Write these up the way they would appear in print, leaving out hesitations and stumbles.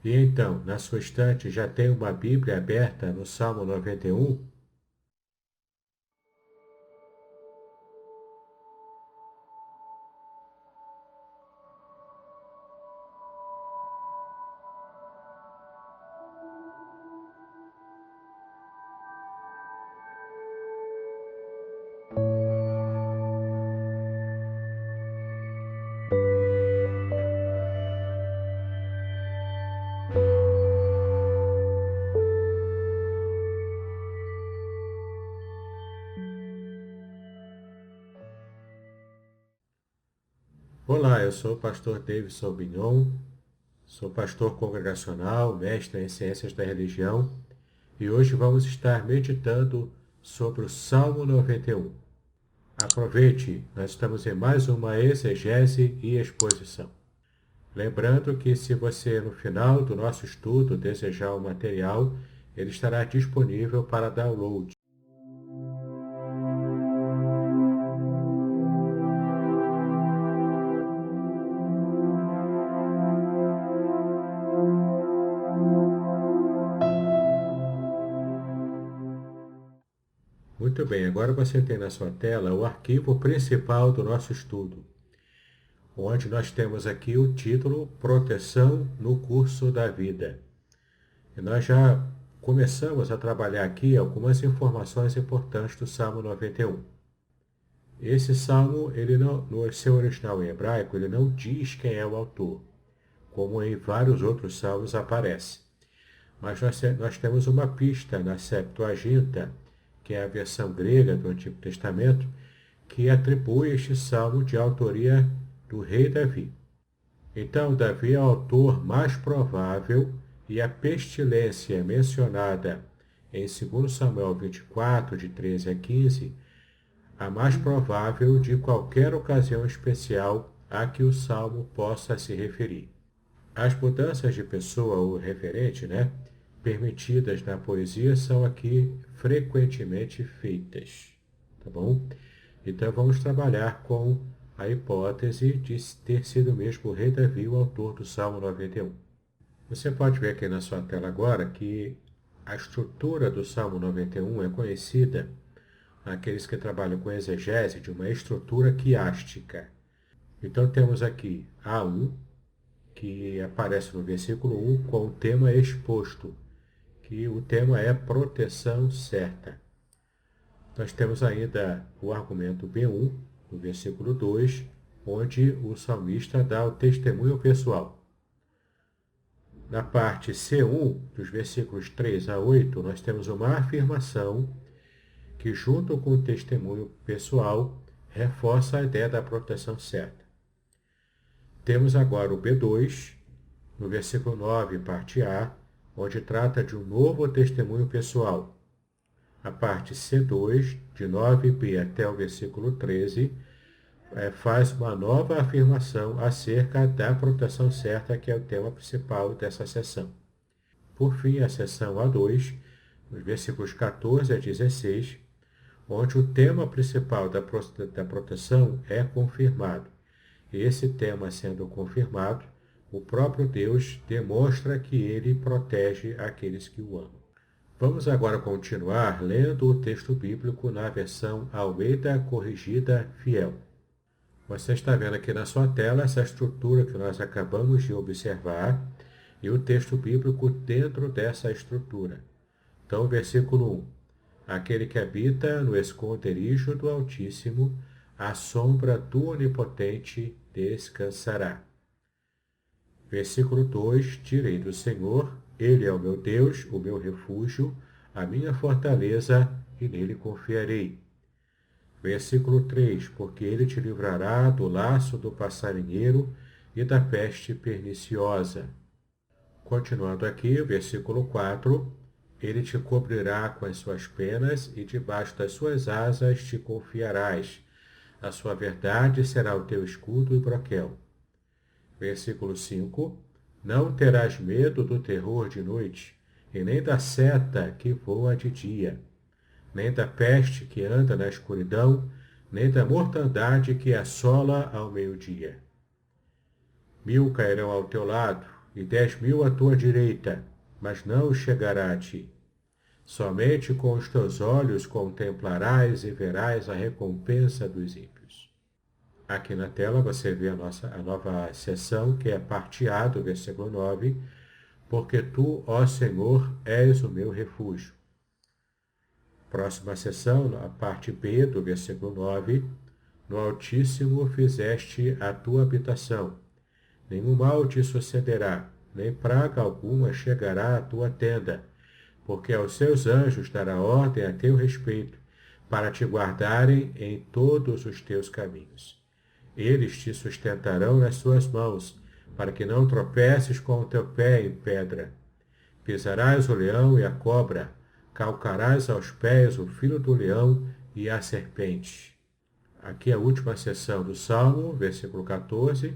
E então, na sua estante já tem uma Bíblia aberta no Salmo 91? Olá, eu sou o pastor Davidson Bignon, sou pastor congregacional, mestre em ciências da religião, e hoje vamos estar meditando sobre o Salmo 91. Aproveite, nós estamos em mais uma exegese e exposição. Lembrando que se você no final do nosso estudo desejar o material, ele estará disponível para download. Muito bem, agora você tem na sua tela o arquivo principal do nosso estudo, onde nós temos aqui o título Proteção no Curso da Vida. E nós já começamos a trabalhar aqui algumas informações importantes do Salmo 91. Esse salmo, ele não, no seu original em hebraico, ele não diz quem é o autor, como em vários outros salmos aparece. Mas nós temos uma pista na Septuaginta, que é a versão grega do Antigo Testamento, que atribui este salmo de autoria do rei Davi. Então, Davi é o autor mais provável e a pestilência mencionada em 2 Samuel 24, de 13 a 15, a mais provável de qualquer ocasião especial a que o salmo possa se referir. As mudanças de pessoa ou referente, permitidas na poesia são aqui frequentemente feitas, tá bom? Então vamos trabalhar com a hipótese de ter sido mesmo o rei Davi o autor do Salmo 91. Você pode ver aqui na sua tela agora que a estrutura do Salmo 91 é conhecida, aqueles que trabalham com exegese, de uma estrutura quiástica. Então temos aqui A1, que aparece no versículo 1 com o tema exposto, que o tema é proteção certa. Nós temos ainda o argumento B1, no versículo 2, onde o salmista dá o testemunho pessoal. Na parte C1, dos versículos 3 a 8, nós temos uma afirmação que, junto com o testemunho pessoal, reforça a ideia da proteção certa. Temos agora o B2, no versículo 9, parte A, onde trata de um novo testemunho pessoal. A parte C2, de 9b até o versículo 13, faz uma nova afirmação acerca da proteção certa, que é o tema principal dessa sessão. Por fim, a sessão A2, nos versículos 14 a 16, onde o tema principal da proteção é confirmado. E esse tema sendo confirmado, o próprio Deus demonstra que ele protege aqueles que o amam. Vamos agora continuar lendo o texto bíblico na versão Almeida Corrigida Fiel. Você está vendo aqui na sua tela essa estrutura que nós acabamos de observar e o texto bíblico dentro dessa estrutura. Então, versículo 1. Aquele que habita no esconderijo do Altíssimo, à sombra do Onipotente descansará. Versículo 2. Direi do Senhor, Ele é o meu Deus, o meu refúgio, a minha fortaleza, e nele confiarei. Versículo 3. Porque ele te livrará do laço do passarinheiro e da peste perniciosa. Continuando aqui, versículo 4. Ele te cobrirá com as suas penas e debaixo das suas asas te confiarás. A sua verdade será o teu escudo e broquel. Versículo 5. Não terás medo do terror de noite, e nem da seta que voa de dia, nem da peste que anda na escuridão, nem da mortandade que assola ao meio-dia. 1000 cairão ao teu lado e 10.000 à tua direita, mas não chegará a ti. Somente com os teus olhos contemplarás e verás a recompensa dos ímpios. Aqui na tela você vê a nova seção, que é a parte A do versículo 9, porque tu, ó Senhor, és o meu refúgio. Próxima seção, a parte B do versículo 9, no Altíssimo fizeste a tua habitação. Nenhum mal te sucederá, nem praga alguma chegará à tua tenda, porque aos seus anjos dará ordem a teu respeito, para te guardarem em todos os teus caminhos. Eles te sustentarão nas suas mãos, para que não tropeces com o teu pé em pedra. Pisarás o leão e a cobra, calcarás aos pés o filho do leão e a serpente. Aqui a última seção do Salmo, versículo 14.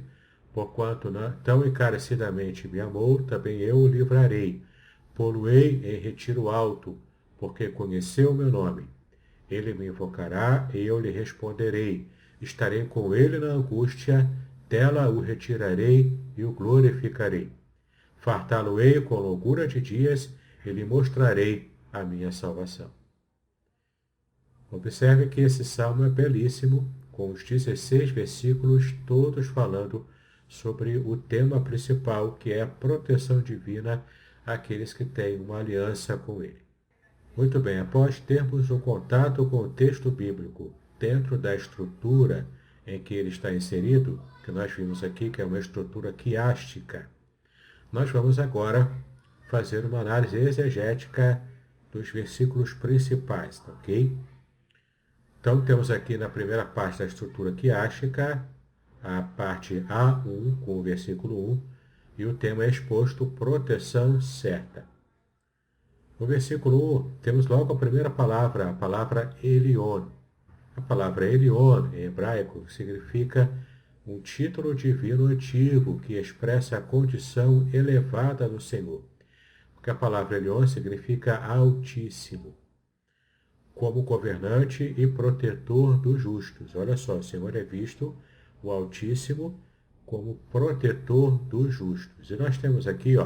Porquanto tão encarecidamente me amou, também eu o livrarei. Pô-lo-ei em retiro alto, porque conheceu o meu nome. Ele me invocará e eu lhe responderei. Estarei com ele na angústia, dela o retirarei e o glorificarei. Fartá-lo-ei com longura de dias e lhe mostrarei a minha salvação. Observe que esse salmo é belíssimo, com os 16 versículos, todos falando sobre o tema principal, que é a proteção divina àqueles que têm uma aliança com ele. Muito bem, após termos um contato com o texto bíblico dentro da estrutura em que ele está inserido, que nós vimos aqui que é uma estrutura quiástica, nós vamos agora fazer uma análise exegética dos versículos principais, ok? Então, temos aqui na primeira parte da estrutura quiástica, a parte A1, com o versículo 1, e o tema é exposto proteção certa. No versículo 1, temos logo a primeira palavra, a palavra Elion. A palavra Elion, em hebraico, significa um título divino antigo que expressa a condição elevada do Senhor. Porque a palavra Elion significa Altíssimo, como governante e protetor dos justos. Olha só, o Senhor é visto, o Altíssimo, como protetor dos justos. E nós temos aqui,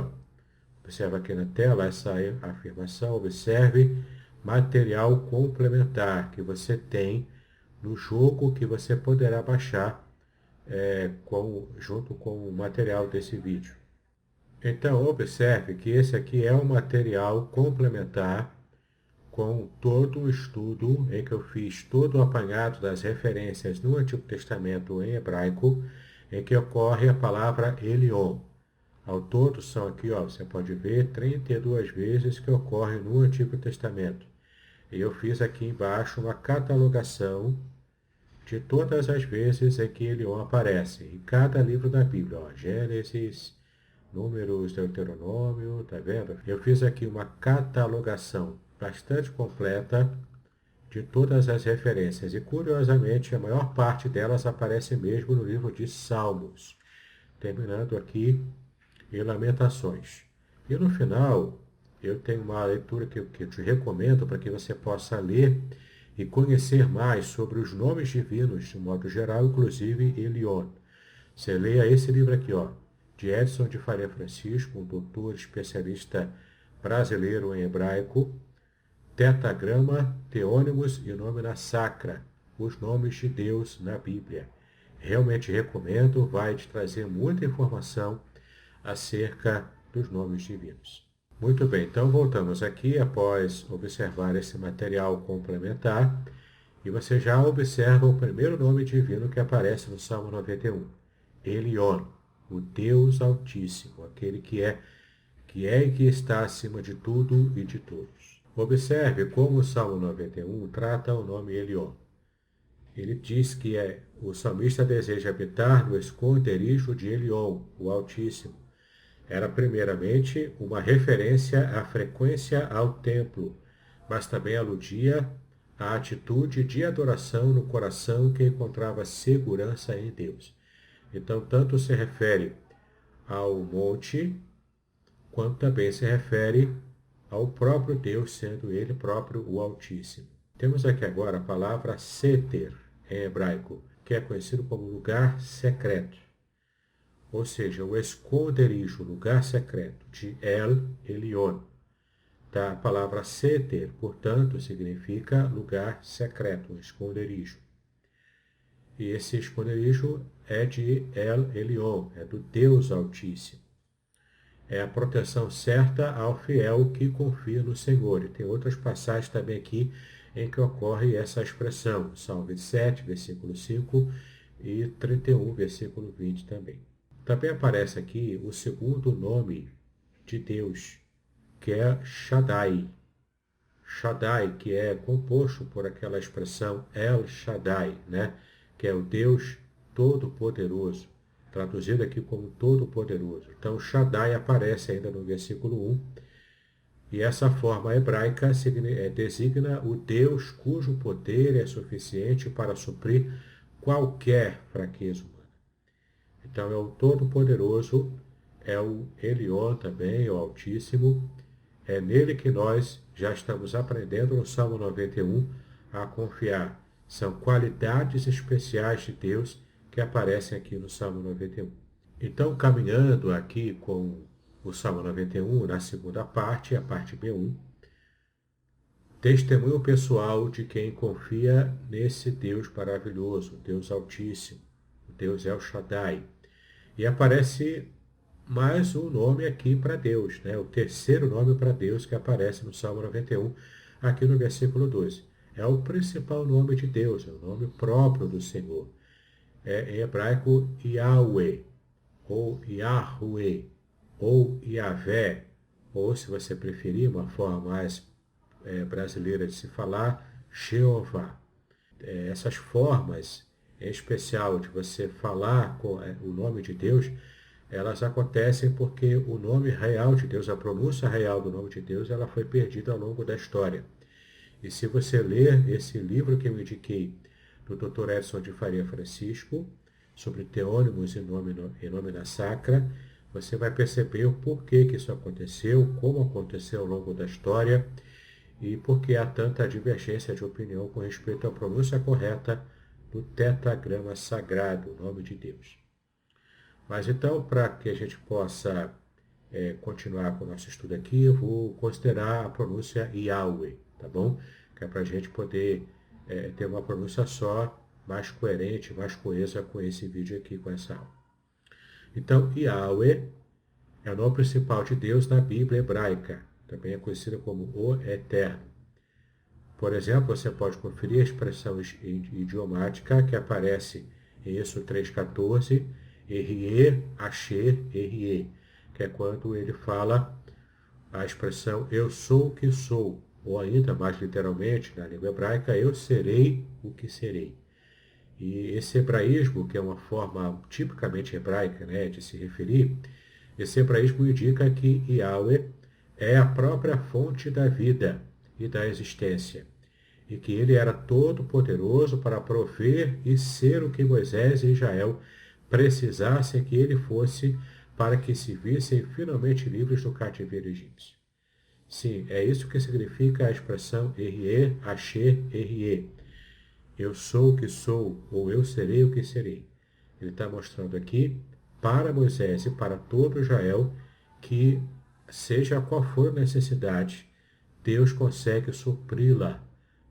observa aqui na tela essa afirmação, observe material complementar que você tem no jogo que você poderá baixar junto com o material desse vídeo. Então, observe que esse aqui é um material complementar com todo o estudo em que eu fiz todo o apanhado das referências no Antigo Testamento em hebraico, em que ocorre a palavra Elion. Ao todo são aqui, você pode ver, 32 vezes que ocorre no Antigo Testamento. E eu fiz aqui embaixo uma catalogação de todas as vezes em que Elion aparece, em cada livro da Bíblia, Gênesis, Números, Deuteronômio, tá vendo? Eu fiz aqui uma catalogação bastante completa de todas as referências. E, curiosamente, a maior parte delas aparece mesmo no livro de Salmos, terminando aqui em Lamentações. E no final, eu tenho uma leitura que eu te recomendo para que você possa ler e conhecer mais sobre os nomes divinos, de modo geral, inclusive Elion. Você leia esse livro aqui, de Edson de Faria Francisco, um doutor especialista brasileiro em hebraico, Tetagrama, Teônimos e Nomina Sacra, os nomes de Deus na Bíblia. Realmente recomendo, vai te trazer muita informação acerca dos nomes divinos. Muito bem, então voltamos aqui após observar esse material complementar e você já observa o primeiro nome divino que aparece no Salmo 91, Elion, o Deus Altíssimo, aquele que é e que está acima de tudo e de todos. Observe como o Salmo 91 trata o nome Elion. Ele diz que o salmista deseja habitar no esconderijo de Elion, o Altíssimo. Era primeiramente uma referência à frequência ao templo, mas também aludia à atitude de adoração no coração que encontrava segurança em Deus. Então, tanto se refere ao monte, quanto também se refere ao próprio Deus, sendo ele próprio o Altíssimo. Temos aqui agora a palavra seter, em hebraico, que é conhecido como lugar secreto. ou seja, o esconderijo, lugar secreto, de El Elyon. Da palavra seter, portanto, significa lugar secreto, esconderijo. E esse esconderijo é de El Elyon, é do Deus Altíssimo. É a proteção certa ao fiel que confia no Senhor. E tem outras passagens também aqui em que ocorre essa expressão. Salmo 27, versículo 5 e 31, versículo 20 também. Também aparece aqui o segundo nome de Deus, que é Shaddai. Shaddai, que é composto por aquela expressão El Shaddai, né? Que é o Deus Todo-Poderoso, traduzido aqui como Todo-Poderoso. Então, Shaddai aparece ainda no versículo 1, e essa forma hebraica designa o Deus cujo poder é suficiente para suprir qualquer fraqueza humana. Então, é o Todo-Poderoso, é o Elion também, o Altíssimo. É nele que nós já estamos aprendendo no Salmo 91 a confiar. São qualidades especiais de Deus que aparecem aqui no Salmo 91. Então, caminhando aqui com o Salmo 91, na segunda parte, a parte B1, testemunho pessoal de quem confia nesse Deus maravilhoso, Deus Altíssimo, Deus El Shaddai. E aparece mais um nome aqui para Deus, né? O terceiro nome para Deus que aparece no Salmo 91, aqui no versículo 12. É o principal nome de Deus, é o nome próprio do Senhor. É em hebraico Yahweh, ou Yahweh, ou Yahvé, ou, se você preferir, uma forma mais brasileira de se falar, Jeová. Essas formas, em especial de você falar com o nome de Deus, elas acontecem porque o nome real de Deus, a pronúncia real do nome de Deus, ela foi perdida ao longo da história. E se você ler esse livro que eu indiquei, do Dr. Edson de Faria Francisco, sobre teônimos em nome da sacra, você vai perceber o porquê que isso aconteceu, como aconteceu ao longo da história e por que há tanta divergência de opinião com respeito à pronúncia correta do tetragrama sagrado, o nome de Deus. Mas então, para que a gente possa continuar com o nosso estudo aqui, eu vou considerar a pronúncia Yahweh, tá bom? Que é para a gente poder ter uma pronúncia só, mais coerente, mais coesa com esse vídeo aqui, com essa aula. Então, Yahweh é o nome principal de Deus na Bíblia hebraica, também é conhecido como o Eterno. Por exemplo, você pode conferir a expressão idiomática que aparece em Êxodo 3,14, Erie, Asher, Erie, que é quando ele fala a expressão eu sou o que sou, ou ainda mais literalmente, na língua hebraica, eu serei o que serei. E esse hebraísmo, que é uma forma tipicamente hebraica, né, de se referir, esse hebraísmo indica que Yahweh é a própria fonte da vida e da existência, e que ele era todo poderoso para prover e ser o que Moisés e Israel precisassem que ele fosse para que se vissem finalmente livres do cativeiro egípcio. Sim, é isso que significa a expressão Erie, Asher, Erie. Eu sou o que sou, ou eu serei o que serei. Ele está mostrando aqui para Moisés e para todo Israel que, seja qual for a necessidade, Deus consegue supri-la,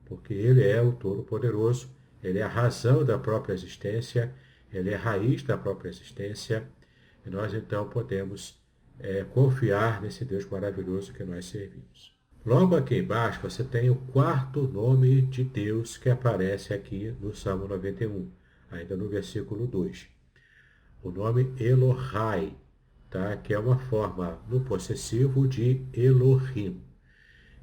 porque Ele é o Todo-Poderoso, Ele é a razão da própria existência, Ele é a raiz da própria existência, e nós então podemos confiar nesse Deus maravilhoso que nós servimos. Logo aqui embaixo você tem o quarto nome de Deus que aparece aqui no Salmo 91, ainda no versículo 2. O nome Elohai, tá? Que é uma forma no possessivo de Elohim.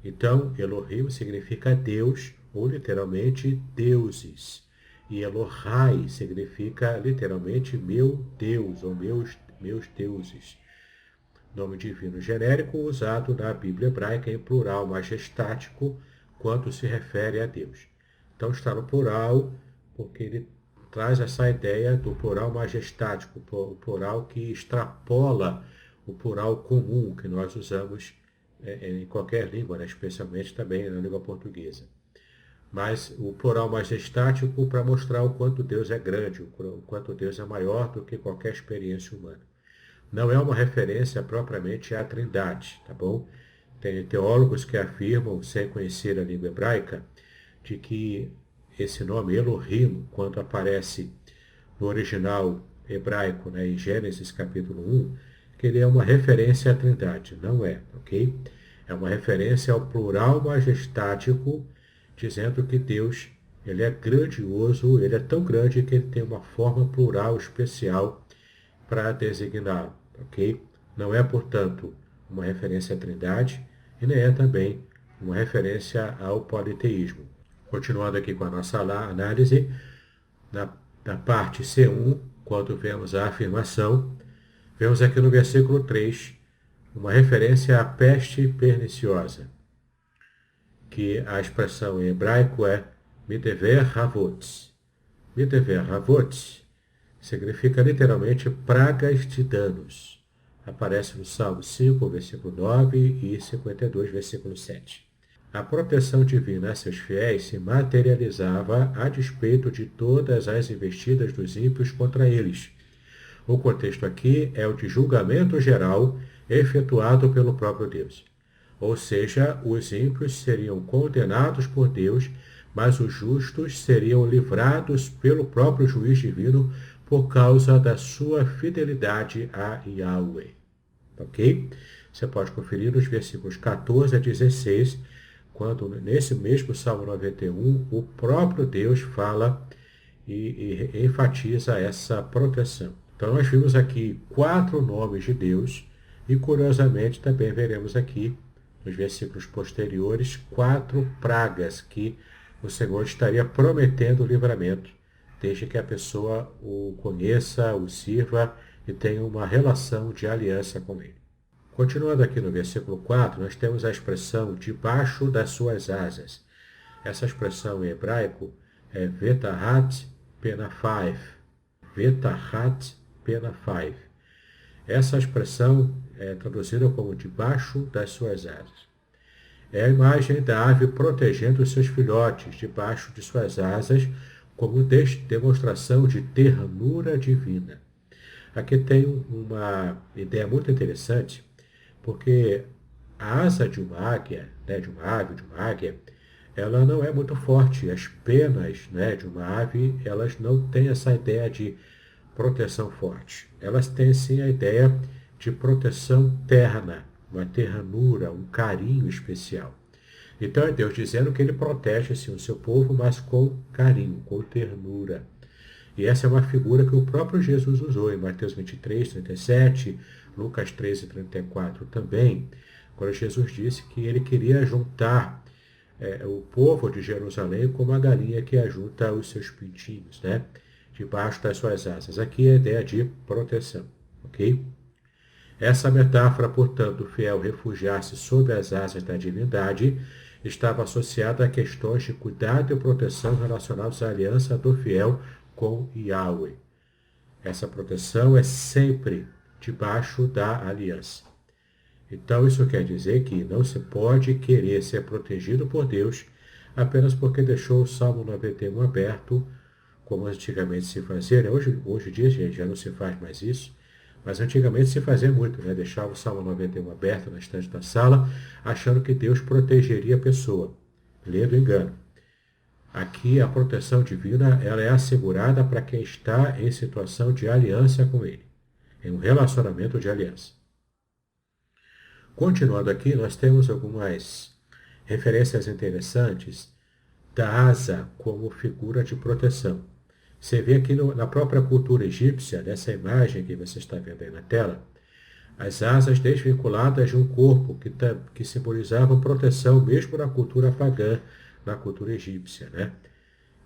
Então, Elohim significa Deus, ou literalmente deuses. E Elohai significa literalmente meu Deus, ou meus deuses. Nome divino genérico usado na Bíblia hebraica em plural majestático quando se refere a Deus. Então está no plural porque ele traz essa ideia do plural majestático, o plural que extrapola o plural comum que nós usamos em qualquer língua, né? Especialmente também na língua portuguesa. mas o plural majestático para mostrar o quanto Deus é grande, o quanto Deus é maior do que qualquer experiência humana. Não é uma referência propriamente à Trindade, tá bom? Tem teólogos que afirmam, sem conhecer a língua hebraica, de que esse nome Elohim, quando aparece no original hebraico, né, em Gênesis capítulo 1, que ele é uma referência à Trindade. Não é, ok? É uma referência ao plural majestático, dizendo que Deus ele é grandioso, ele é tão grande que ele tem uma forma plural especial para designá-lo, ok? Não é, portanto, uma referência à Trindade e nem é também uma referência ao politeísmo. Continuando aqui com a nossa análise, na parte C1, quando vemos a afirmação, vemos aqui no versículo 3 uma referência à peste perniciosa, que a expressão em hebraico é Midever Havot. Midever Havot significa literalmente pragas de danos. Aparece no Salmo 5, versículo 9 e 52, versículo 7. A proteção divina a seus fiéis se materializava a despeito de todas as investidas dos ímpios contra eles. O contexto aqui é o de julgamento geral efetuado pelo próprio Deus. Ou seja, os ímpios seriam condenados por Deus, mas os justos seriam livrados pelo próprio juiz divino por causa da sua fidelidade a Yahweh. Ok? Você pode conferir nos versículos 14 a 16, quando nesse mesmo Salmo 91, o próprio Deus fala e enfatiza essa proteção. Então nós vimos aqui 4 nomes de Deus e curiosamente também veremos aqui nos versículos posteriores 4 pragas que o Senhor estaria prometendo o livramento, desde que a pessoa o conheça, o sirva e tenha uma relação de aliança com ele. Continuando aqui no versículo 4, nós temos a expressão debaixo das suas asas. Essa expressão em hebraico é Vetahat Penafaiv. Vetahat Penafaiv. Essa expressão é traduzida como debaixo das suas asas. É a imagem da ave protegendo os seus filhotes debaixo de suas asas, como demonstração de ternura divina. Aqui tem uma ideia muito interessante, porque a asa de uma águia, né, de uma ave, de uma águia, ela não é muito forte. As penas, né, de uma ave, elas não têm essa ideia de proteção forte. Elas têm sim a ideia de proteção terna, uma ternura, um carinho especial. Então é Deus dizendo que ele protege sim, o seu povo, mas com carinho, com ternura. E essa é uma figura que o próprio Jesus usou em Mateus 23, 37, Lucas 13, 34 também, quando Jesus disse que ele queria juntar o povo de Jerusalém como a galinha que ajunta os seus pintinhos, né? Debaixo das suas asas. Aqui é a ideia de proteção, ok? Essa metáfora, portanto, do fiel refugiar-se sob as asas da divindade, estava associada a questões de cuidado e proteção relacionados à aliança do fiel com Yahweh. Essa proteção é sempre debaixo da aliança. Então, isso quer dizer que não se pode querer ser protegido por Deus apenas porque deixou o Salmo 91 aberto, como antigamente se fazia. Né? Hoje em dia, gente, já não se faz mais isso, mas antigamente se fazia muito, né? Deixava o Salmo 91 aberto na estante da sala, achando que Deus protegeria a pessoa. Lendo engano. Aqui a proteção divina ela é assegurada para quem está em situação de aliança com Ele, em um relacionamento de aliança. Continuando aqui, nós temos algumas referências interessantes da asa como figura de proteção. Você vê aqui na própria cultura egípcia, nessa imagem que você está vendo aí na tela, as asas desvinculadas de um corpo que simbolizavam proteção mesmo na cultura pagã, na cultura egípcia, né?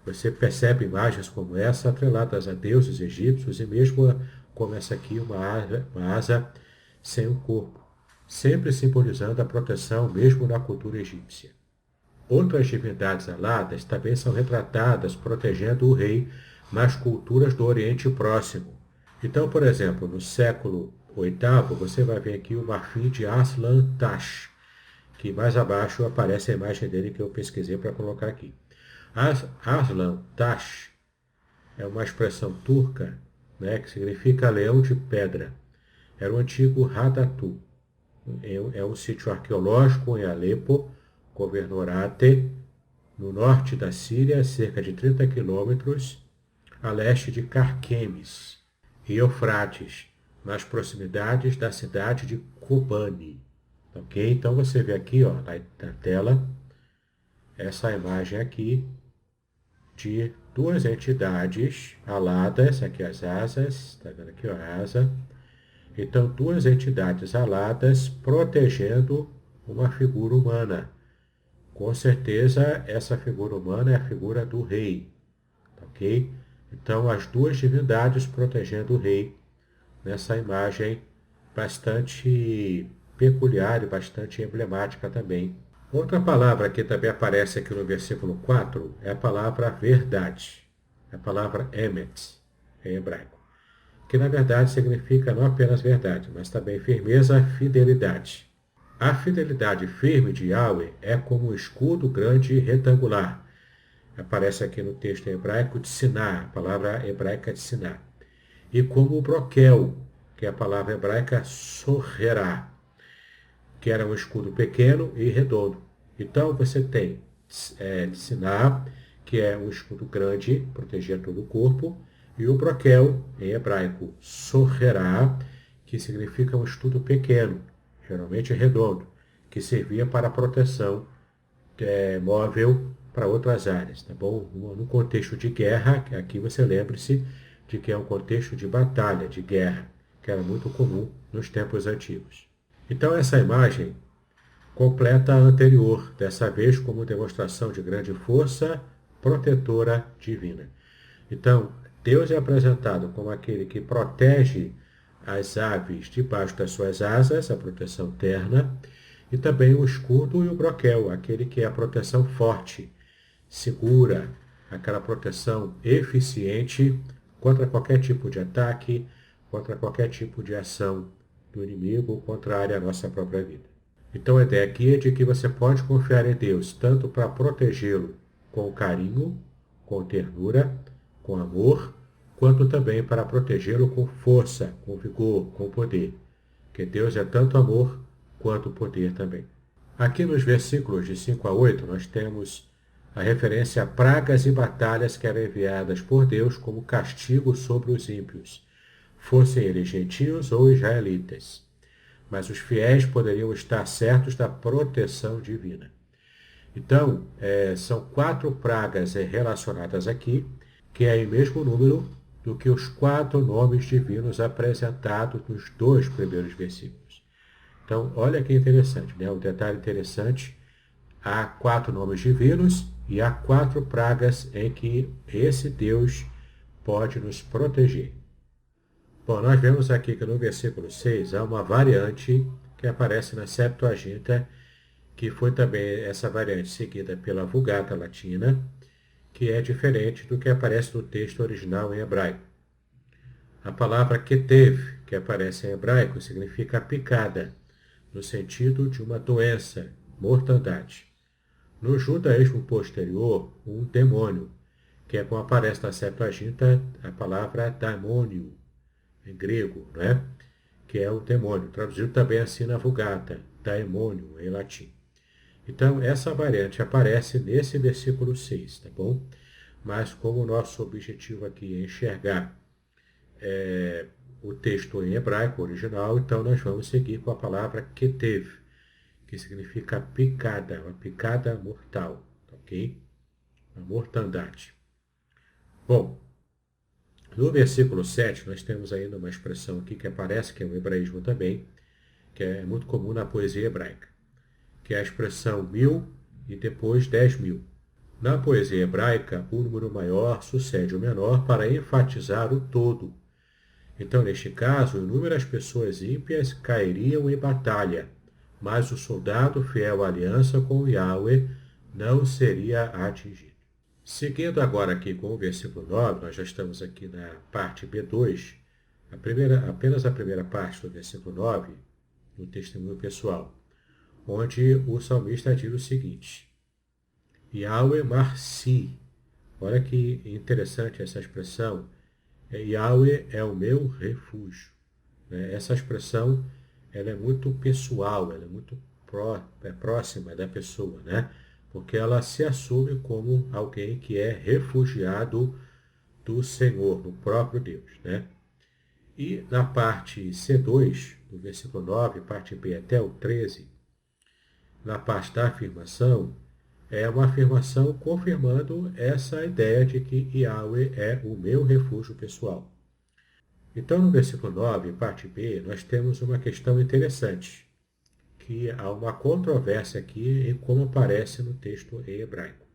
Você percebe imagens como essa atreladas a deuses egípcios e mesmo como essa aqui, uma asa sem um corpo, sempre simbolizando a proteção mesmo na cultura egípcia. Outras divindades aladas também são retratadas protegendo o rei nas culturas do Oriente Próximo. Então, por exemplo, no século VIII, você vai ver aqui o marfim de Aslan Tash, que mais abaixo aparece a imagem dele que eu pesquisei para colocar aqui. Aslan Tash é uma expressão turca, né, que significa leão de pedra. Era o antigo Hadatu. É um sítio arqueológico em Alepo, Governorate, no norte da Síria, cerca de 30 quilômetros a leste de Carquemes e Eufrates, nas proximidades da cidade de Kobani. Ok? Então você vê aqui, ó, na tela, essa imagem aqui de duas entidades aladas, aqui as asas, está vendo aqui, ó, a asa. Então, duas entidades aladas protegendo uma figura humana. Com certeza, essa figura humana é a figura do rei, ok? Então, as duas divindades protegendo o rei nessa imagem bastante peculiar e bastante emblemática também. Outra palavra que também aparece aqui no versículo 4 é a palavra verdade, a palavra emet, em hebraico, que na verdade significa não apenas verdade, mas também firmeza, fidelidade. A fidelidade firme de Yahweh é como um escudo grande e retangular. Aparece aqui no texto hebraico de Siná, a palavra hebraica de Siná. E como o broquel, que é a palavra hebraica sorrerá, que era um escudo pequeno e redondo. Então você tem de Siná, que é um escudo grande, protegia todo o corpo, e o broquel, em hebraico, sorrerá, que significa um escudo pequeno, geralmente redondo, que servia para proteção móvel para outras áreas, tá bom? No contexto de guerra, aqui você lembre-se de que é um contexto de batalha, de guerra, que era muito comum nos tempos antigos. Então essa imagem completa a anterior, dessa vez como demonstração de grande força protetora divina. Então, Deus é apresentado como aquele que protege as aves debaixo das suas asas, a proteção terna, e também o escudo e o broquel, aquele que é a proteção forte, segura, aquela proteção eficiente contra qualquer tipo de ataque, contra qualquer tipo de ação do inimigo contrária à nossa própria vida. Então a ideia aqui é de que você pode confiar em Deus, tanto para protegê-lo com carinho, com ternura, com amor, quanto também para protegê-lo com força, com vigor, com poder. Porque Deus é tanto amor quanto poder também. Aqui nos versículos de 5 a 8, nós temos a referência a pragas e batalhas que eram enviadas por Deus como castigo sobre os ímpios, fossem eles gentios ou israelitas. Mas os fiéis poderiam estar certos da proteção divina. Então, são 4 pragas relacionadas aqui, que é o mesmo número do que os 4 nomes divinos apresentados nos 2 primeiros versículos. Então, olha que interessante, né? Um detalhe interessante, há 4 nomes divinos e há 4 pragas em que esse Deus pode nos proteger. Bom, nós vemos aqui que no versículo 6 há uma variante que aparece na Septuaginta, que foi também essa variante seguida pela Vulgata Latina, que é diferente do que aparece no texto original em hebraico. A palavra ketev, que aparece em hebraico, significa picada, no sentido de uma doença, mortandade. No judaísmo posterior, um demônio, que é como aparece na Septuaginta a palavra daimônio, em grego, né? Que é o demônio. Traduzido também assim na Vulgata, daimônio, em latim. Então, essa variante aparece nesse versículo 6, tá bom? Mas como o nosso objetivo aqui é enxergar o texto em hebraico original, então nós vamos seguir com a palavra ketev, que significa picada, uma picada mortal, ok? Uma mortandade. Bom, no versículo 7, nós temos ainda uma expressão aqui que aparece, que é um hebraísmo também, que é muito comum na poesia hebraica, que é a expressão 1000 e depois 10.000. Na poesia hebraica, o número maior sucede o menor para enfatizar o todo. Então, neste caso, inúmeras pessoas ímpias cairiam em batalha, mas o soldado fiel à aliança com Yahweh não seria atingido. Seguindo agora aqui com o versículo 9, nós já estamos aqui na parte B2, apenas a primeira parte do versículo 9, no testemunho pessoal, onde o salmista diz o seguinte: Yahweh Marci, Olha que interessante essa expressão. Yahweh é o meu refúgio. Né? Essa expressão ela é muito pessoal, ela é muito próxima da pessoa, né? Porque ela se assume como alguém que é refugiado do Senhor, do próprio Deus. Né? E na parte C2, do versículo 9, parte B até o 13, na parte da afirmação, é uma afirmação confirmando essa ideia de que Yahweh é o meu refúgio pessoal. Então, no versículo 9, parte B, nós temos uma questão interessante, que há uma controvérsia aqui em como aparece no texto em hebraico.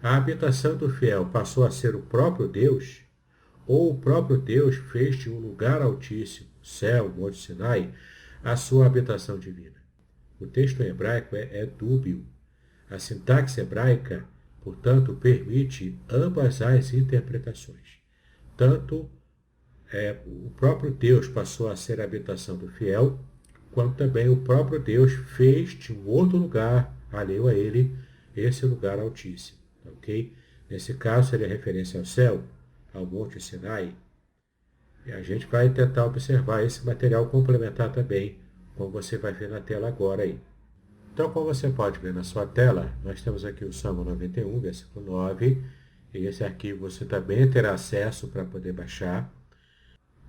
A habitação do fiel passou a ser o próprio Deus, ou o próprio Deus fez de um lugar altíssimo, céu, Monte Sinai, a sua habitação divina? O texto em hebraico é dúbio. A sintaxe hebraica, portanto, permite ambas as interpretações. Tanto o próprio Deus passou a ser a habitação do fiel, quanto também o próprio Deus fez de um outro lugar, alheio a ele, esse lugar altíssimo. Ok? Nesse caso, seria referência ao céu, ao Monte Sinai. E a gente vai tentar observar esse material complementar também, como você vai ver na tela agora aí. Então, como você pode ver na sua tela, nós temos aqui o Salmo 91, versículo 9, e esse arquivo você também terá acesso para poder baixar.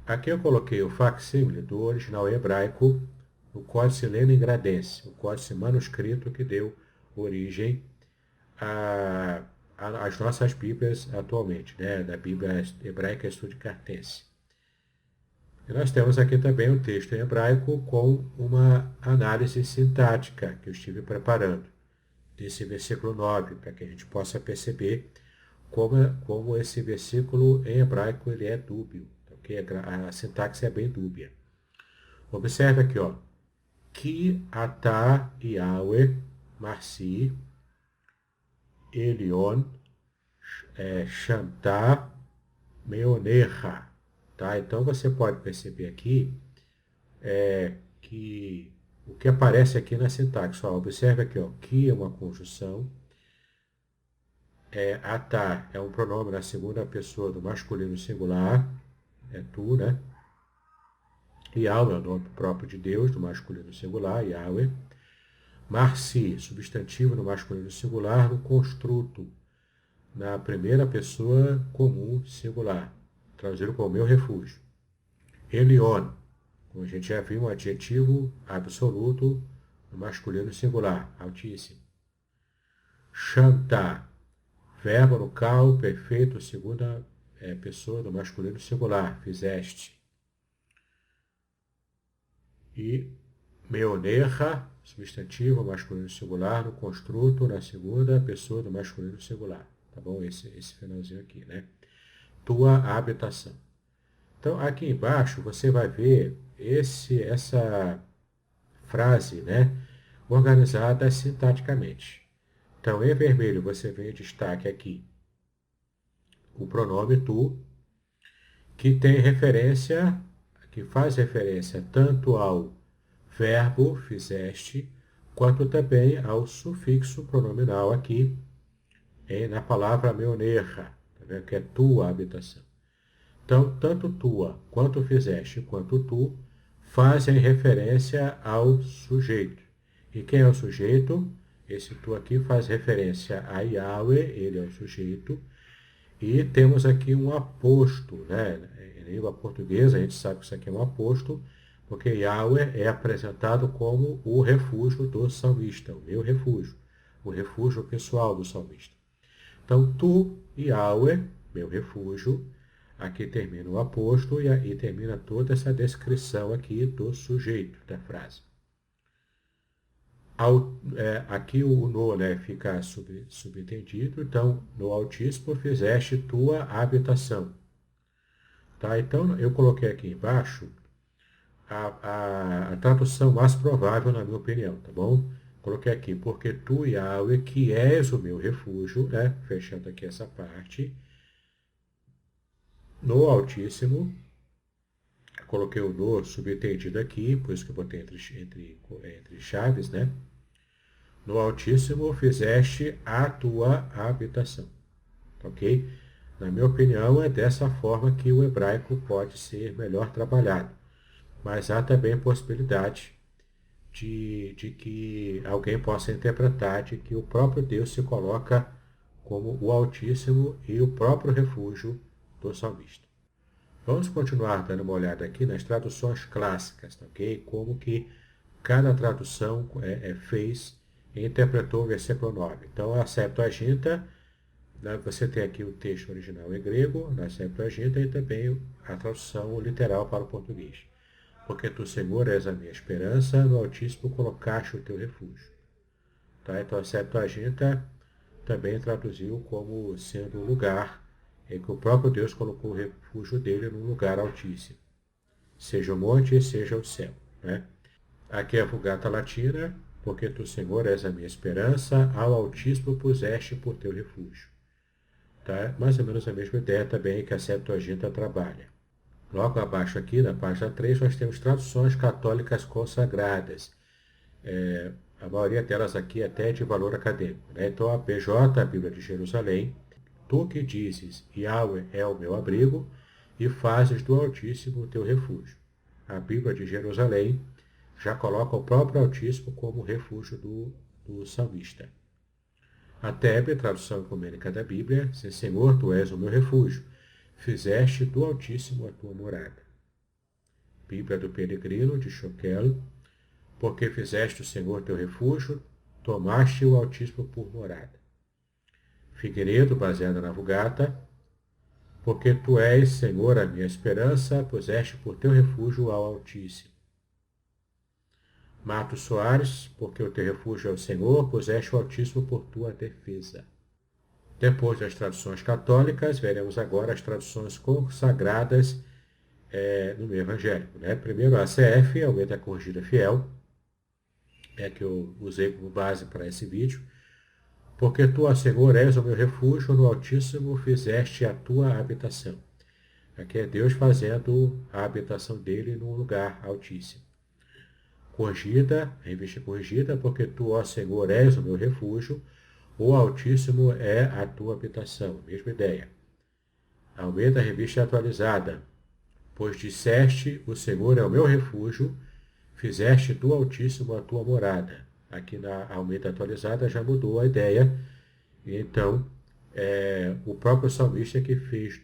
Aqui eu coloquei o facsímile do original hebraico, o Códice Leningradense, o códice manuscrito que deu origem às nossas Bíblias atualmente, né, da Bíblia Hebraica Estudicartense. E nós temos aqui também um texto em hebraico com uma análise sintática que eu estive preparando, desse versículo 9, para que a gente possa perceber como esse versículo em hebraico ele é dúbio, okay? A sintaxe é bem dúbia. Observe aqui, ó. Ki atah Yahweh Marci Elion Shantah Meonecha. Tá? Então você pode perceber aqui que o que aparece aqui na sintaxe. Ó, observe aqui, ó, que é uma conjunção, atah é um pronome na segunda pessoa do masculino singular, é tu, né? Yahweh é o nome próprio de Deus, do masculino singular, Yahweh. Marci, substantivo no masculino singular, no construto, na primeira pessoa comum singular, traduzido como meu refúgio. Elion, como a gente já viu, um adjetivo absoluto no masculino singular, altíssimo. Shantah, verbo local perfeito, segunda pessoa do masculino singular, fizeste. E meonecha, substantivo masculino singular, no construto, na segunda pessoa do masculino singular. Tá bom? Esse finalzinho aqui, né? Tua habitação. Então, aqui embaixo, você vai ver essa frase, né? Organizada sintaticamente. Então, em vermelho, você vê em destaque aqui o pronome tu, que tem referência, que faz referência tanto ao verbo fizeste, quanto também ao sufixo pronominal aqui, na palavra meonecha, tá vendo? Que é tua habitação. Então, tanto tua, quanto fizeste, quanto tu, fazem referência ao sujeito. E quem é o sujeito? Esse tu aqui faz referência a Yahweh, ele é o sujeito. E temos aqui um aposto, né? Em língua portuguesa, a gente sabe que isso aqui é um aposto, porque Yahweh é apresentado como o refúgio do salmista, o meu refúgio, o refúgio pessoal do salmista. Então, tu, Yahweh, meu refúgio, aqui termina o aposto e aí termina toda essa descrição aqui do sujeito da frase. Aqui o no, né, fica subentendido, então, no Altíssimo fizeste tua habitação. Tá? Então, eu coloquei aqui embaixo a tradução mais provável, na minha opinião, tá bom? Coloquei aqui, porque tu, Yahweh, que és o meu refúgio, né? Fechando aqui essa parte, no Altíssimo, coloquei o no subentendido aqui, por isso que eu botei entre chaves, né? No Altíssimo fizeste a tua habitação. ok? Na minha opinião, é dessa forma que o hebraico pode ser melhor trabalhado. Mas há também possibilidade de que alguém possa interpretar de que o próprio Deus se coloca como o Altíssimo e o próprio refúgio do salmista. Vamos continuar dando uma olhada aqui nas traduções clássicas, ok? Como que cada tradução fez e interpretou o versículo 9. Então, a Septuaginta, você tem aqui o texto original em grego, na Septuaginta, e também a tradução literal para o português. Porque tu, Senhor, és a minha esperança, no Altíssimo colocaste o teu refúgio. Tá? Então, a Septuaginta também traduziu como sendo o lugar em que o próprio Deus colocou o refúgio dele num lugar altíssimo. Seja o monte, seja o céu. Né? Aqui é a Vulgata Latina, porque tu, Senhor, és a minha esperança, ao Altíssimo puseste por teu refúgio. Tá? Mais ou menos a mesma ideia também que a Septuaginta trabalha. Logo abaixo aqui, na página 3, nós temos traduções católicas consagradas. A maioria delas aqui até de valor acadêmico. Né? Então, a PJ, a Bíblia de Jerusalém, tu que dizes, Yahweh é o meu abrigo, e fazes do Altíssimo o teu refúgio. A Bíblia de Jerusalém já coloca o próprio Altíssimo como refúgio do salmista. A Tebe, tradução ecumênica da Bíblia, diz, Senhor, tu és o meu refúgio, fizeste do Altíssimo a tua morada. Bíblia do Peregrino, de Choquel, porque fizeste o Senhor teu refúgio, tomaste o Altíssimo por morada. Figueiredo, baseada na Vulgata, porque tu és, Senhor, a minha esperança, puseste por teu refúgio ao Altíssimo. Matos Soares, porque o teu refúgio é o Senhor, puseste o Altíssimo por tua defesa. Depois das traduções católicas, veremos agora as traduções consagradas no meio evangélico. Né? Primeiro a ACF, Almeida Corrigida Fiel, que eu usei como base para esse vídeo. Porque tu, ó Senhor, és o meu refúgio, no Altíssimo fizeste a tua habitação. Aqui é Deus fazendo a habitação dele num lugar altíssimo. Corrigida, revista corrigida, porque tu, ó Senhor, és o meu refúgio, o Altíssimo é a tua habitação. Mesma ideia. Almeida, revista atualizada. Pois disseste, o Senhor é o meu refúgio, fizeste do Altíssimo a tua morada. Aqui na Almeida atualizada já mudou a ideia. Então, o próprio salmista que fez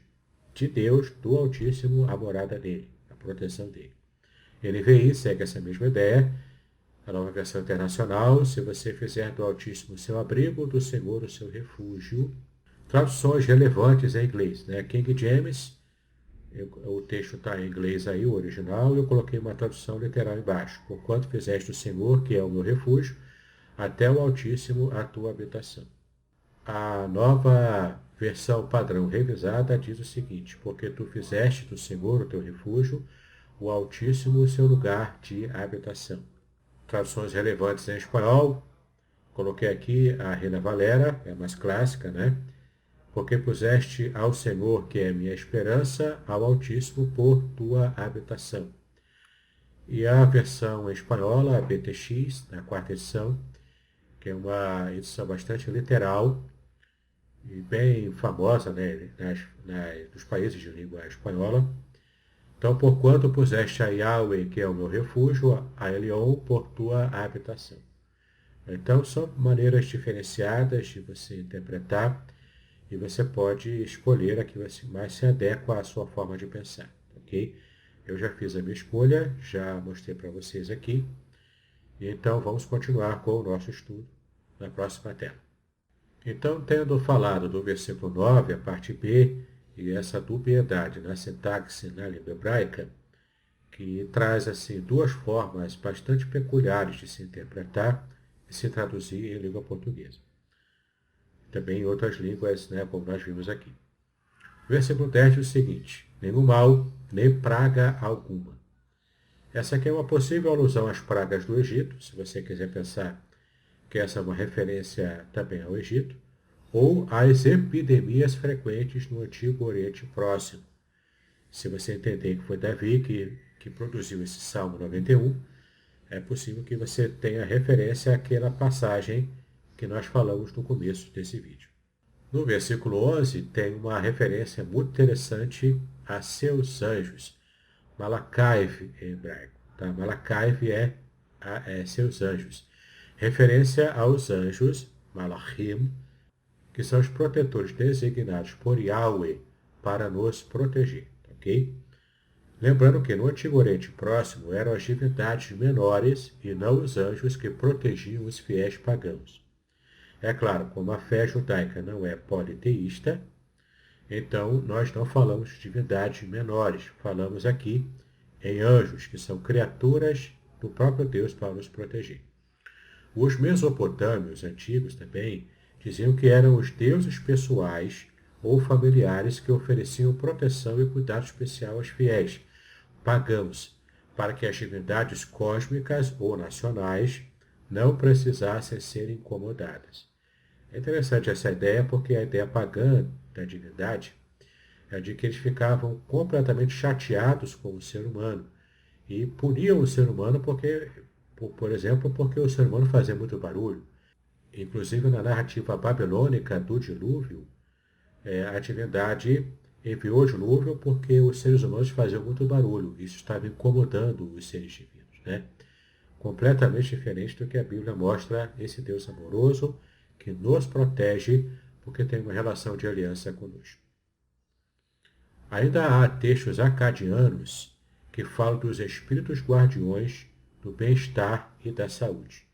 de Deus, do Altíssimo, a morada dele, a proteção dele. NVI segue essa mesma ideia. A nova versão internacional, se você fizer do Altíssimo o seu abrigo, do Senhor o seu refúgio. Traduções relevantes em inglês. Né? King James, o texto está em inglês aí, o original, e eu coloquei uma tradução literal embaixo. Porquanto fizeste o Senhor, que é o meu refúgio, até o Altíssimo a tua habitação. A nova versão padrão revisada diz o seguinte, porque tu fizeste do Senhor o teu refúgio, o Altíssimo o seu lugar de habitação. Traduções relevantes em espanhol, coloquei aqui a Reina Valera, é a mais clássica, né? Porque puseste ao Senhor, que é minha esperança, ao Altíssimo por tua habitação. E a versão espanhola, a BTX, na quarta edição, que é uma edição bastante literal e bem famosa, né, nos países de língua espanhola. Então, porquanto puseste a Yahweh, que é o meu refúgio, a Elion, por tua habitação. Então, são maneiras diferenciadas de você interpretar e você pode escolher a que mais se adequa à sua forma de pensar, ok? Eu já fiz a minha escolha, já mostrei para vocês aqui. E então, vamos continuar com o nosso estudo na próxima tela. Então, tendo falado do versículo 9, a parte B, e essa dubiedade na sintaxe na língua hebraica, que traz assim duas formas bastante peculiares de se interpretar e se traduzir em língua portuguesa. Também em outras línguas, né, como nós vimos aqui. Versículo 10 diz o seguinte, nenhum mal, nem praga alguma. Essa aqui é uma possível alusão às pragas do Egito, se você quiser pensar que essa é uma referência também ao Egito, ou às epidemias frequentes no Antigo Oriente Próximo. Se você entender que foi Davi que produziu esse Salmo 91, é possível que você tenha referência àquela passagem que nós falamos no começo desse vídeo. No versículo 11 tem uma referência muito interessante a seus anjos. Malakaiv em hebraico. Tá? Malakaiv é seus anjos. Referência aos anjos, Malachim, que são os protetores designados por Yahweh para nos proteger. Ok? Lembrando que no Antigo Oriente Próximo eram as divindades menores e não os anjos que protegiam os fiéis pagãos. É claro, como a fé judaica não é politeísta, então nós não falamos de divindades menores, falamos aqui em anjos, que são criaturas do próprio Deus para nos proteger. Os mesopotâmios antigos também diziam que eram os deuses pessoais ou familiares que ofereciam proteção e cuidado especial aos fiéis pagãos, para que as divindades cósmicas ou nacionais não precisassem ser incomodadas. É interessante essa ideia porque a ideia pagã da divindade é de que eles ficavam completamente chateados com o ser humano e puniam o ser humano porque, por exemplo, porque o ser humano fazia muito barulho. Inclusive na narrativa babilônica do dilúvio, a divindade enviou o dilúvio porque os seres humanos faziam muito barulho. Isso estava incomodando os seres divinos, né? Completamente diferente do que a Bíblia mostra esse Deus amoroso que nos protege porque tem uma relação de aliança conosco. Ainda há textos acadianos que falam dos espíritos guardiões do bem-estar e da saúde.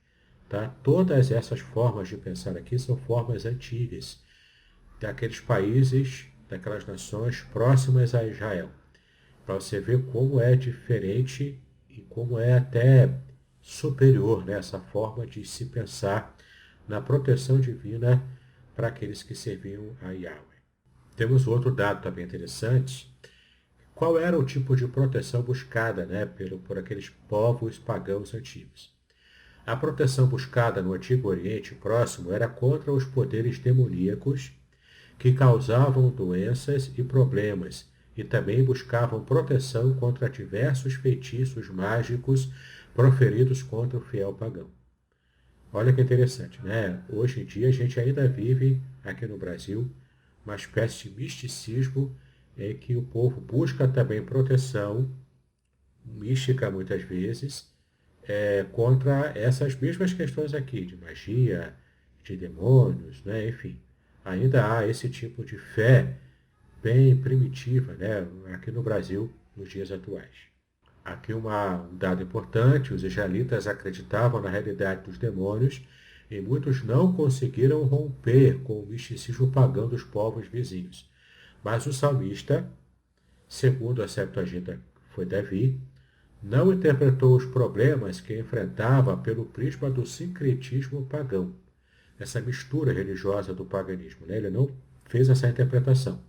Tá? Todas essas formas de pensar aqui são formas antigas daqueles países, daquelas nações próximas a Israel, para você ver como é diferente e como é até superior nessa forma de se pensar na proteção divina para aqueles que serviam a Yahweh. Temos outro dado também interessante. Qual era o tipo de proteção buscada, né, por aqueles povos pagãos antigos? A proteção buscada no Antigo Oriente Próximo era contra os poderes demoníacos que causavam doenças e problemas, e também buscavam proteção contra diversos feitiços mágicos proferidos contra o fiel pagão. Olha que interessante, né? Hoje em dia a gente ainda vive aqui no Brasil uma espécie de misticismo em que o povo busca também proteção, mística muitas vezes, contra essas mesmas questões aqui, de magia, de demônios, né? Enfim. Ainda há esse tipo de fé bem primitiva, né? Aqui no Brasil, nos dias atuais. Aqui um dado importante, os israelitas acreditavam na realidade dos demônios e muitos não conseguiram romper com o misticismo pagão dos povos vizinhos. Mas o salmista, segundo a Septuaginta, foi Davi, não interpretou os problemas que enfrentava pelo prisma do sincretismo pagão, essa mistura religiosa do paganismo. Né? Ele não fez essa interpretação,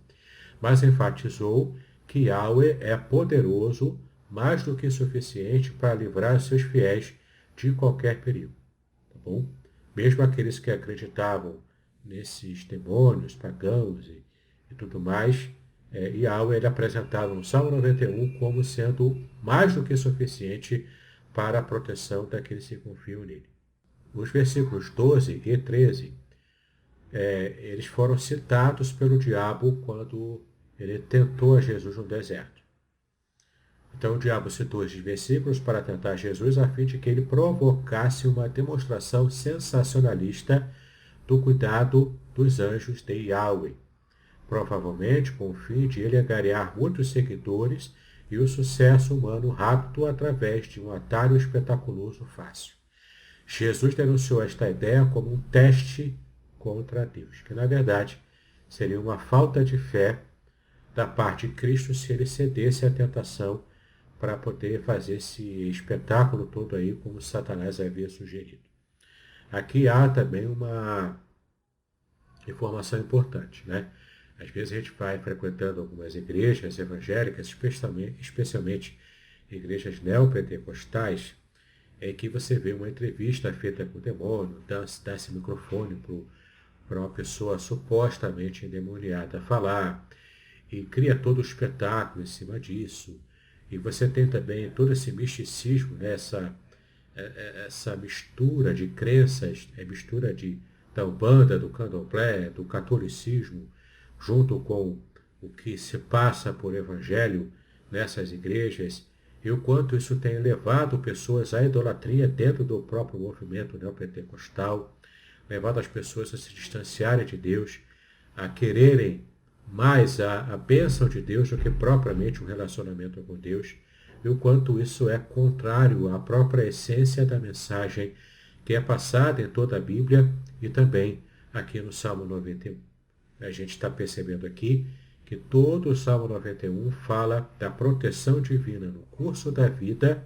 mas enfatizou que Yahweh é poderoso, mais do que suficiente para livrar seus fiéis de qualquer perigo. Tá bom? Mesmo aqueles que acreditavam nesses demônios pagãos e tudo mais, Yahweh ele apresentava no Salmo 91 como sendo mais do que suficiente para a proteção daqueles que confiam nele. Os versículos 12 e 13, eles foram citados pelo diabo quando ele tentou a Jesus no deserto. Então o diabo citou esses versículos para tentar Jesus a fim de que ele provocasse uma demonstração sensacionalista do cuidado dos anjos de Yahweh, provavelmente com o fim de ele angariar muitos seguidores e o sucesso humano rápido através de um atalho espetaculoso fácil. Jesus denunciou esta ideia como um teste contra Deus, que na verdade seria uma falta de fé da parte de Cristo se ele cedesse à tentação para poder fazer esse espetáculo todo aí como Satanás havia sugerido. Aqui há também uma informação importante, né? Às vezes a gente vai frequentando algumas igrejas evangélicas, especialmente igrejas neopentecostais, em que você vê uma entrevista feita com o demônio, dá-se microfone para uma pessoa supostamente endemoniada falar, e cria todo o espetáculo em cima disso. E você tem também todo esse misticismo, né? essa mistura de crenças, mistura de da Umbanda, do Candomblé, do catolicismo, junto com o que se passa por evangelho nessas igrejas, e o quanto isso tem levado pessoas à idolatria dentro do próprio movimento neopentecostal, levado as pessoas a se distanciarem de Deus, a quererem mais a bênção de Deus do que propriamente um relacionamento com Deus, e o quanto isso é contrário à própria essência da mensagem que é passada em toda a Bíblia e também aqui no Salmo 91. A gente está percebendo aqui que todo o Salmo 91 fala da proteção divina no curso da vida,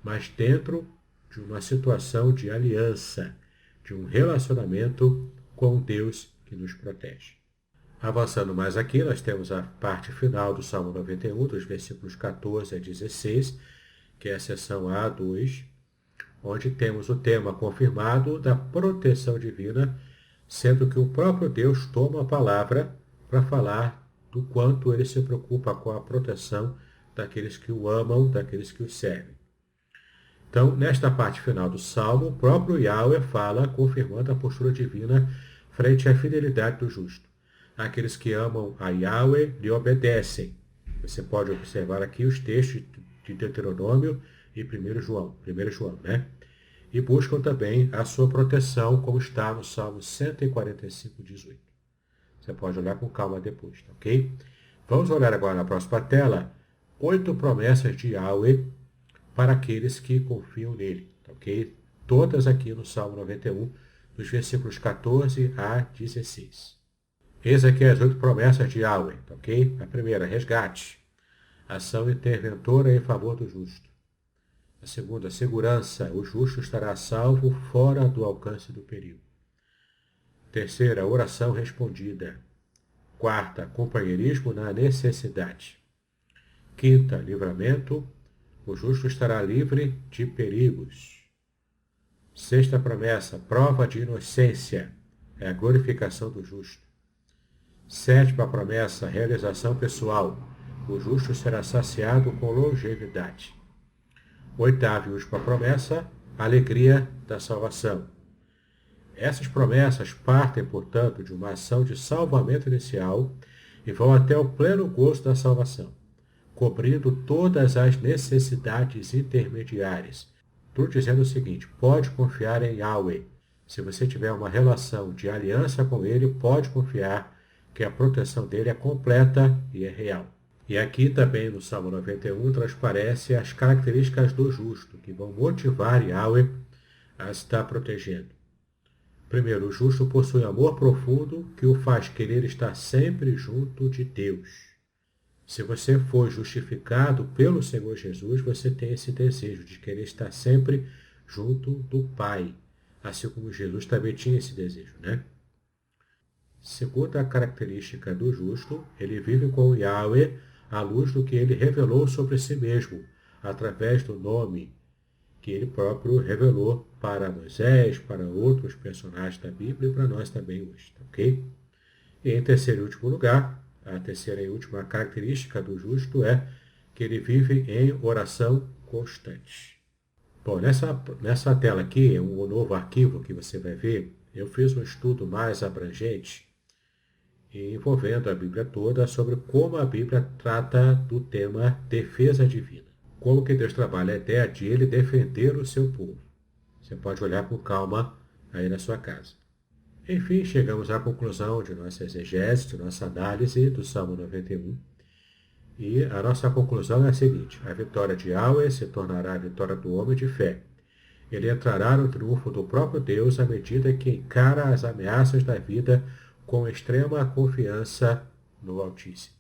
mas dentro de uma situação de aliança, de um relacionamento com Deus que nos protege. Avançando mais aqui, nós temos a parte final do Salmo 91, dos versículos 14 a 16, que é a seção A2, onde temos o tema confirmado da proteção divina, sendo que o próprio Deus toma a palavra para falar do quanto ele se preocupa com a proteção daqueles que o amam, daqueles que o servem. Então, nesta parte final do Salmo, o próprio Yahweh fala, confirmando a postura divina frente à fidelidade do justo. Aqueles que amam a Yahweh lhe obedecem. Você pode observar aqui os textos de Deuteronômio e 1 João, né? E buscam também a sua proteção, como está no Salmo 145, 18. Você pode olhar com calma depois, tá ok? Vamos olhar agora na próxima tela 8 promessas de Yahweh para aqueles que confiam nele, tá ok? Todas aqui no Salmo 91, dos versículos 14 a 16. Eis aqui as 8 promessas de Yahweh, tá ok? A primeira, resgate. Ação interventora em favor do justo. A segunda, segurança. O justo estará salvo fora do alcance do perigo. Terceira, oração respondida. Quarta, companheirismo na necessidade. Quinta, livramento. O justo estará livre de perigos. Sexta promessa, prova de inocência. É a glorificação do justo. Sétima promessa, realização pessoal. O justo será saciado com longevidade. Oitava e última promessa, alegria da salvação. Essas promessas partem, portanto, de uma ação de salvamento inicial e vão até o pleno gozo da salvação, cobrindo todas as necessidades intermediárias. Estou dizendo o seguinte, pode confiar em Yahweh. Se você tiver uma relação de aliança com ele, pode confiar que a proteção dele é completa e é real. E aqui também no Salmo 91 transparece as características do justo, que vão motivar Yahweh a estar protegendo. Primeiro, o justo possui amor profundo que o faz querer estar sempre junto de Deus. Se você for justificado pelo Senhor Jesus, você tem esse desejo de querer estar sempre junto do Pai, assim como Jesus também tinha esse desejo, né? Segunda característica do justo, ele vive com Yahweh à luz do que ele revelou sobre si mesmo, através do nome que ele próprio revelou para Moisés, para outros personagens da Bíblia e para nós também hoje, ok? E em terceiro e último lugar, a terceira e última característica do justo é que ele vive em oração constante. Bom, nessa tela aqui, um novo arquivo que você vai ver, eu fiz um estudo mais abrangente envolvendo a Bíblia toda sobre como a Bíblia trata do tema defesa divina. Como que Deus trabalha a ideia de ele defender o seu povo. Você pode olhar com calma aí na sua casa. Enfim, chegamos à conclusão de nossa exegese, de nossa análise do Salmo 91. E a nossa conclusão é a seguinte: a vitória de Yahweh se tornará a vitória do homem de fé. Ele entrará no triunfo do próprio Deus à medida que encara as ameaças da vida com extrema confiança no Altíssimo.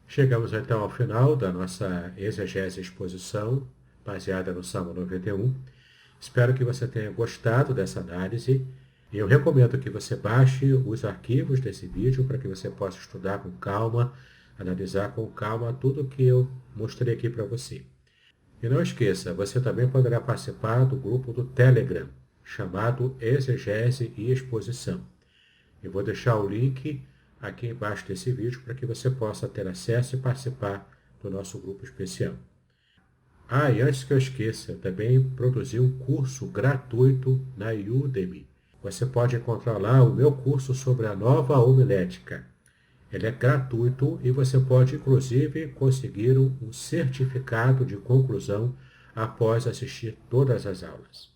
Chegamos então ao final da nossa exegese e exposição, baseada no Salmo 91. Espero que você tenha gostado dessa análise. E eu recomendo que você baixe os arquivos desse vídeo para que você possa estudar com calma, analisar com calma tudo o que eu mostrei aqui para você. E não esqueça, você também poderá participar do grupo do Telegram, chamado Exegese e Exposição. Eu vou deixar o link aqui embaixo desse vídeo para que você possa ter acesso e participar do nosso grupo especial. E antes que eu esqueça, eu também produzi um curso gratuito na Udemy. você pode encontrar lá o meu curso sobre a nova homilética. Ele é gratuito e você pode, inclusive, conseguir um certificado de conclusão após assistir todas as aulas.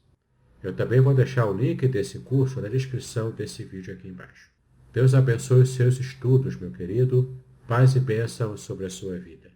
Eu também vou deixar o link desse curso na descrição desse vídeo aqui embaixo. Deus abençoe os seus estudos, meu querido. Paz e bênção sobre a sua vida.